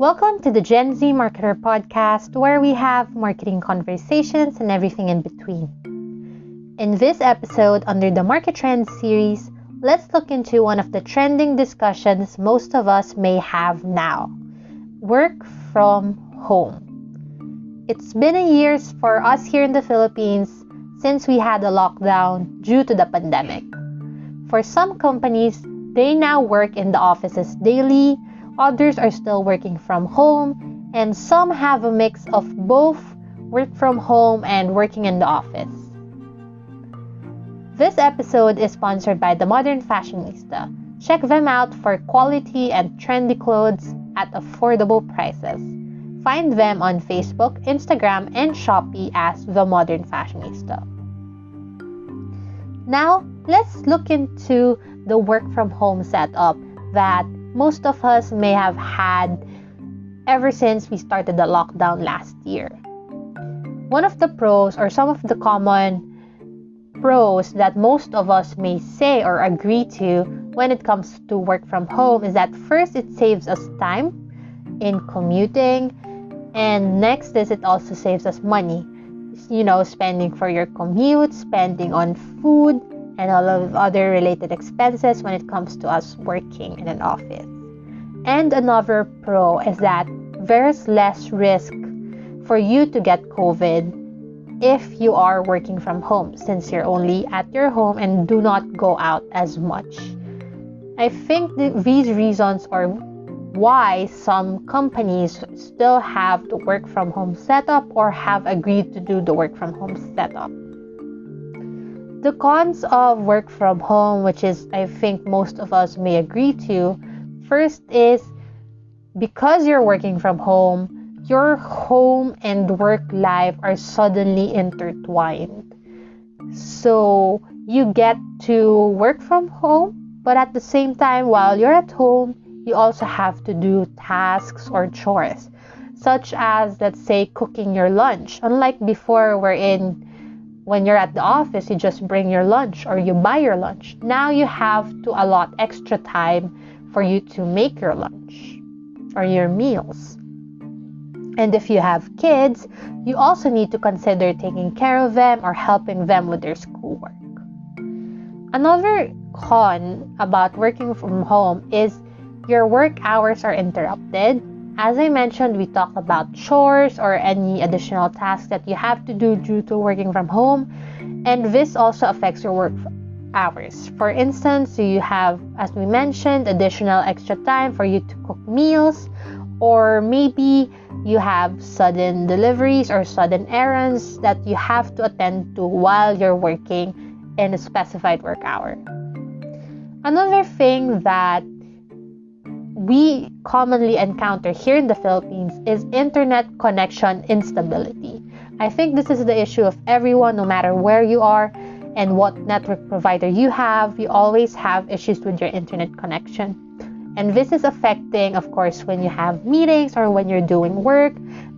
Welcome to the Gen Z Marketer podcast, where we have marketing conversations and everything in between. In this episode, under the MarkeTrends series, let's look into one of the trending discussions most of us may have now: work from home. It's been a year for us here in the Philippines since we had a lockdown due to the pandemic. For some companies, they now work in the offices daily. Others are still working from home, and some have a mix of both work from home and working in the office. This episode is sponsored by The Modern Fashionista. Check them out for quality and trendy clothes at affordable prices. Find them on Facebook, Instagram, and Shopee as The Modern Fashionista. Now, let's look into the work from home setup that most of us may have had ever since we started the lockdown last year. One of the pros, or some of the common pros that most of us may say or agree to when it comes to work from home, is that first, it saves us time in commuting, and next is it also saves us money. Spending for your commute, spending on food, and all of other related expenses when it comes to us working in an office. And another pro is that there's less risk for you to get COVID if you are working from home, since you're only at your home and do not go out as much. I think these reasons are why some companies still have the work from home setup or have agreed to do the work from home setup. The cons of work from home, which is I think most of us may agree to, first is because you're working from home, your home and work life are suddenly intertwined. So you get to work from home, but at the same time, while you're at home, you also have to do tasks or chores, such as, let's say, cooking your lunch. Unlike before, when you're at the office, you just bring your lunch or you buy your lunch. Now you have to allot extra time for you to make your lunch or your meals. And if you have kids, you also need to consider taking care of them or helping them with their schoolwork. Another con about working from home is your work hours are interrupted. As I mentioned, we talked about chores or any additional tasks that you have to do due to working from home, and this also affects your work hours. For instance, you have, as we mentioned, additional extra time for you to cook meals, or maybe you have sudden deliveries or sudden errands that you have to attend to while you're working in a specified work hour. Another thing that we commonly encounter here in the Philippines is internet connection instability. I think this is the issue of everyone, no matter where you are and what network provider you have. You always have issues with your internet connection. And this is affecting, of course, when you have meetings or when you're doing work.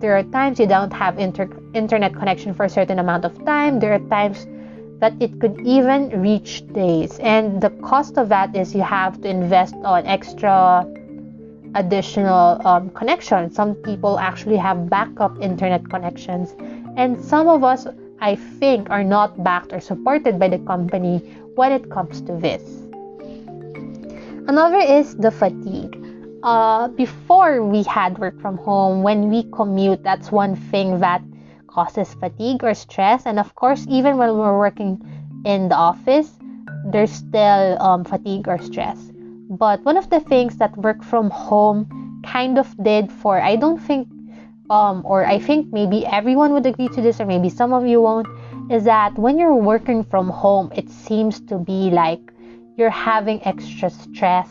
There are times you don't have internet connection for a certain amount of time. There are times that it could even reach days. And the cost of that is you have to invest on extra additional connections. Some people actually have backup internet connections, and some of us, I think, are not backed or supported by the company when it comes to this. Another is the fatigue. Before we had work from home, when we commute, that's one thing that causes fatigue or stress. And of course, even when we're working in the office, there's still fatigue or stress. But one of the things that work from home kind of did for, I don't think, or I think maybe everyone would agree to this, or maybe some of you won't, is that when you're working from home, it seems to be like you're having extra stress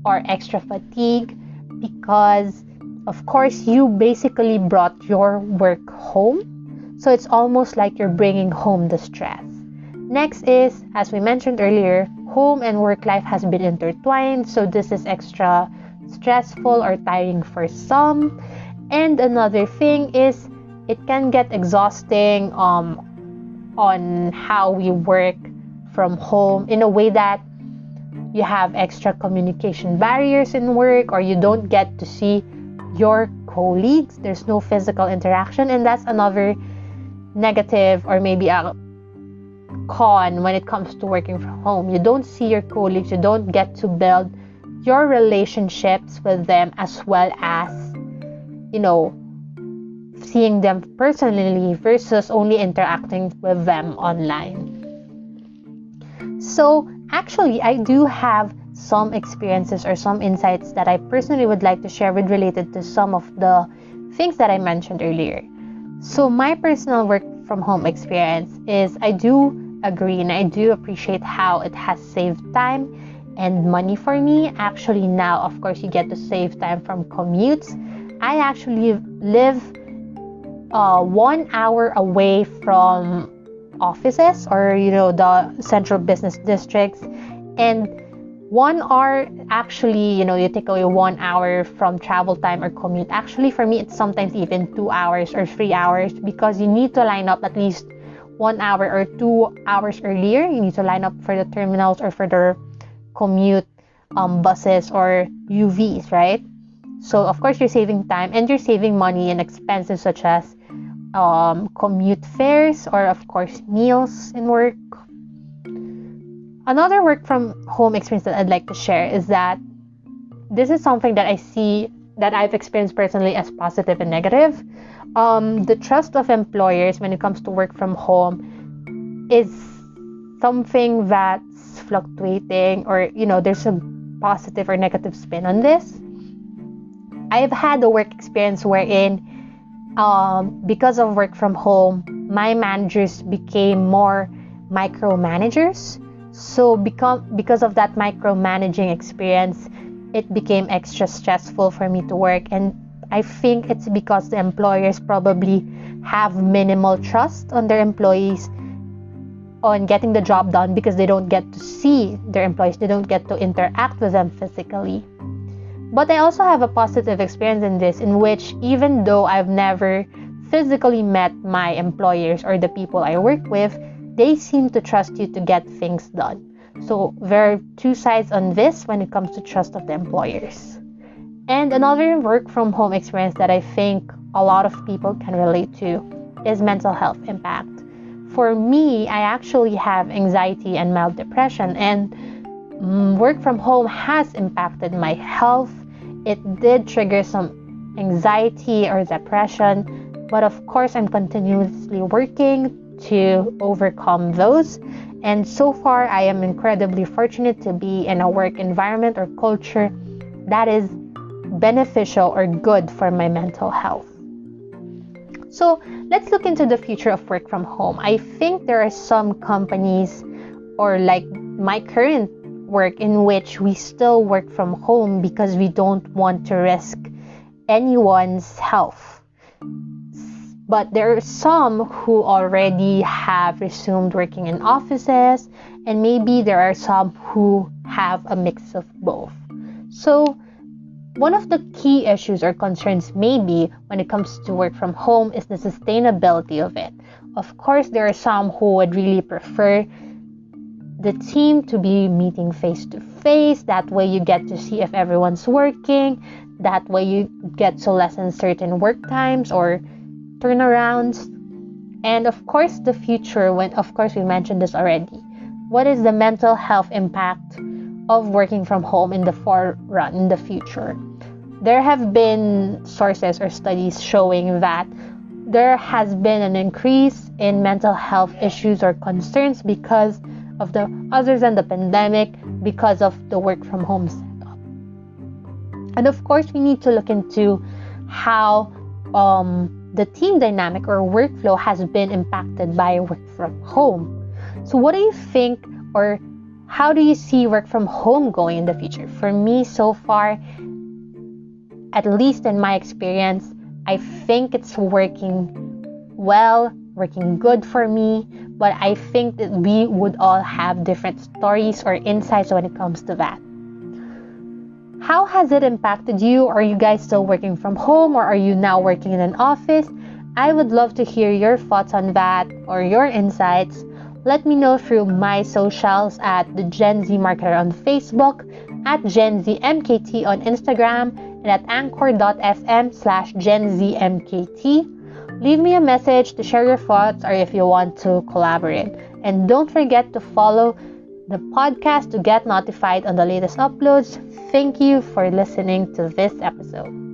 or extra fatigue because, of course, you basically brought your work home. So it's almost like you're bringing home the stress. Next is, as we mentioned earlier, home and work life has been intertwined, so this is extra stressful or tiring for some. And another thing is, it can get exhausting on how we work from home, in a way that you have extra communication barriers in work, or you don't get to see your colleagues. There's no physical interaction, and that's another negative or maybe a con when it comes to working from home. You don't see your colleagues, you don't get to build your relationships with them as well as, seeing them personally versus only interacting with them online. So actually, I do have some experiences or some insights that I personally would like to share with related to some of the things that I mentioned earlier. So my personal work from home experience is I do agree and I do appreciate how it has saved time and money for me. Actually, now, of course, you get to save time from commutes. I actually live 1 hour away from offices or the central business districts, and 1 hour actually you take away 1 hour from travel time or commute. Actually, for me, it's sometimes even 2 hours or 3 hours because you need to line up at least 1 hour or 2 hours earlier. You need to line up for the terminals or for the commute buses or UVs, right? So of course you're saving time and you're saving money in expenses such as commute fares or of course meals in work. Another work from home experience that I'd like to share is that this is something that I see that I've experienced personally as positive and negative. The trust of employers when it comes to work from home is something that's fluctuating, or there's a positive or negative spin on this. I've had a work experience wherein because of work from home, my managers became more micromanagers. So because of that micromanaging experience, it became extra stressful for me to work. And I think it's because the employers probably have minimal trust on their employees on getting the job done because they don't get to see their employees, they don't get to interact with them physically. But I also have a positive experience in this, in which even though I've never physically met my employers or the people I work with, they seem to trust you to get things done. So there are two sides on this when it comes to trust of the employers. And another work from home experience that I think a lot of people can relate to is mental health impact. For me, I actually have anxiety and mild depression, and work from home has impacted my health. It did trigger some anxiety or depression, but of course I'm continuously working to overcome those. And so far, I am incredibly fortunate to be in a work environment or culture that is beneficial or good for my mental health. So let's look into the future of work from home. I think there are some companies, or like my current work, in which we still work from home because we don't want to risk anyone's health. But there are some who already have resumed working in offices, and maybe there are some who have a mix of both. So one of the key issues or concerns maybe when it comes to work from home is the sustainability of it. Of course, there are some who would really prefer the team to be meeting face to face. That way you get to see if everyone's working. That way you get to lessen certain work times or turnarounds. And of course, the future, when of course we mentioned this already. What is the mental health impact of working from home in the forerun, in the future? There have been sources or studies showing that there has been an increase in mental health issues or concerns because of the other than the pandemic, because of the work from home setup. And of course, we need to look into how the team dynamic or workflow has been impacted by work from home. So what do you think, or how do you see work from home going in the future? For me, so far, at least in my experience, I think it's working well, working good for me, but I think that we would all have different stories or insights when it comes to that. How has it impacted you? Are you guys still working from home, or are you now working in an office? I would love to hear your thoughts on that or your insights. Let me know through my socials at the Gen Z Marketer on Facebook, at Gen Z MKT on Instagram, and at anchor.fm/GenZMKT. Leave me a message to share your thoughts or if you want to collaborate. And don't forget to follow the podcast to get notified on the latest uploads. Thank you for listening to this episode.